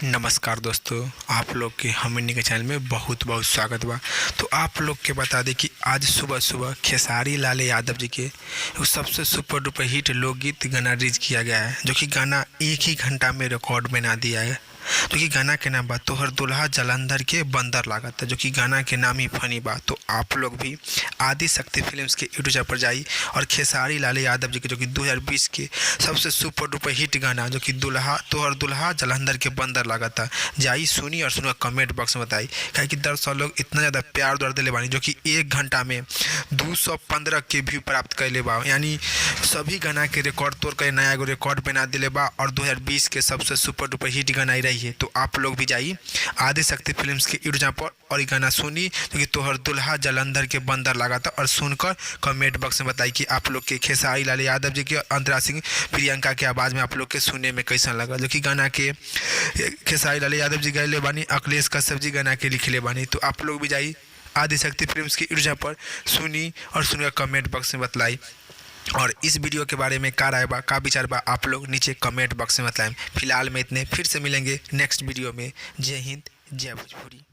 नमस्कार दोस्तों, आप लोग के हमनी के चैनल में बहुत बहुत स्वागत बा। तो आप लोग के बता दें कि आज सुबह सुबह खेसारी लाल यादव जी के सबसे सुपर डुपर हिट लोकगीत गाना रिलीज किया गया है, जो कि गाना एक ही घंटा में रिकॉर्ड बना दिया है। जो कि गाना के नाम बा तोहर दुल्हा जलंधर के बंदर लागत है, जो कि गाना के नाम ही फनी बा। तो आप लोग भी आदि शक्ति फिल्म्स के यूट्यूब चैनल पर जाई और खेसारी लाल यादव जी के जो कि 2020 के सबसे सुपर डुपर हिट गाना जो कि तोहर दुल्हा जलंधर के बंदर लागत है, जाई सुनी और सुना कमेंट बॉक्स में बताई। क्या कि दर्शक लोग इतना ज़्यादा प्यार दर्द दिले बानी, जो कि एक घंटा में 215 के व्यू प्राप्त कैले बा, यानी सभी गाना के रिकॉर्ड तोड़ कर नया एगो रिकॉर्ड बना दिले बा और 2020 के सबसे सुपर डुपर हिट गाना ही रही है। तो आप लोग भी जाइए आदि शक्ति फिल्म्स के यूट्यूब चैनल पर और ये गाना सुनी जो कि तोहर दुल्हा जलंधर के बंदर लगा था, और सुनकर कमेंट बॉक्स में बताइए कि आप लोग के खेसारी लाल यादव जी के अंतरा सिंह प्रियंका के आवाज़ में आप लोग के सुनने में कैसा लगा। जो कि गाना के खेसारी लाल यादव जी गए बानी, अखिलेश कश्यप जी गाना के लिखले बानी। तो आप लोग भी जाइए आदि शक्ति फिल्म्स के यूट्यूब चैनल पर सुनी और सुनकर कमेंट बॉक्स में बतलाई। और इस वीडियो के बारे में का राय बा, का विचार बा, आप लोग नीचे कमेंट बॉक्स में बताएं। फिलहाल में इतने, फिर से मिलेंगे नेक्स्ट वीडियो में। जय हिंद, जय भोजपुरी।